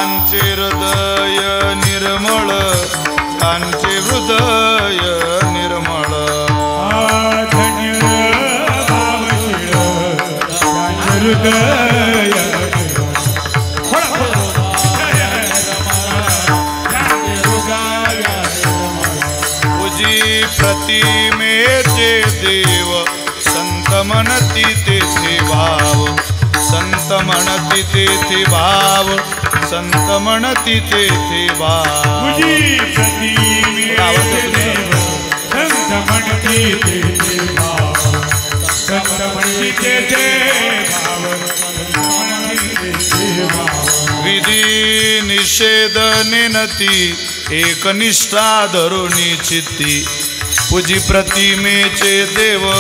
ज्यांचे हृदय निर्मळ, ज्यांचे हृदय निर्मळ, धन्य भावशील ज्यांचे हृदय तुझी प्रतिमेचे देव संत म्हणती तेथे भाव, संत म्हणती तेथे भाव, संत म्हणती तेथे भाव. तुझी प्रतिमेचे देव संत म्हणती तेथे भाव, संत म्हणती तेथे भाव, संत म्हणती तेथे भाव. विधी निषेध नेनती एकनिष्ठा धरुणी चित्ती, पूजी प्रतिमेचे देव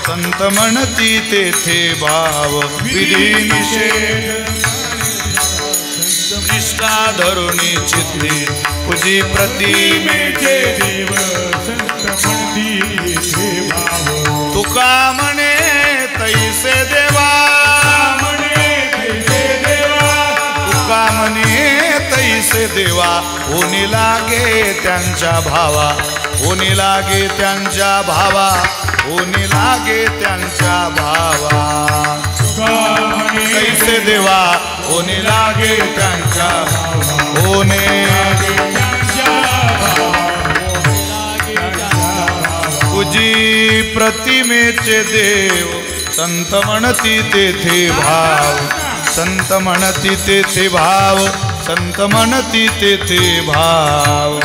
संत म्हणती तेथे भाव. विधी निषेध निष्ठा धरुणी चित्ती, पूजी प्रतिमेचे देव संत म्हणती तेथे भाव. तुका म्हणे तैसे देवा, तुका म्हणे तैसे देवा, होनी लागे त्यांच्या भावा, होनी लागे त्यांच्या भावा, होनी लागे त्यांच्या भावा. तैसे देवा होनी लागे त्यांच्या भावा, होने तुझी प्रतिमेचे देव संत म्हणती तेथे भाव, संत म्हणती तेथे भाव, संत म्हणती तेथे भाव.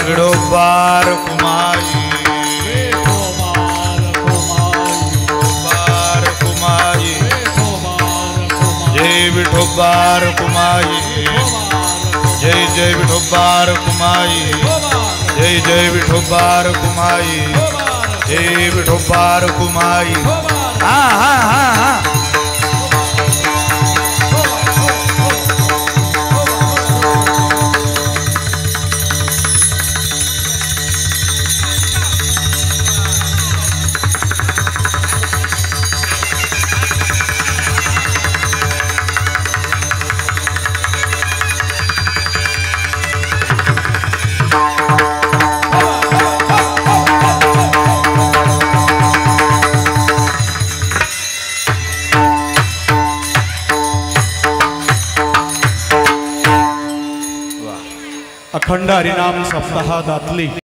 विठोबार कुमाई, विठोबार कुमाई, जय विठोबार कुमाई, जय जय विठोबार कुमाई, जय जय विठोबार कुमाई, जय विठोबार कुमाई. हा हा हा हा. अखंड हरिनाम सप्ताहातली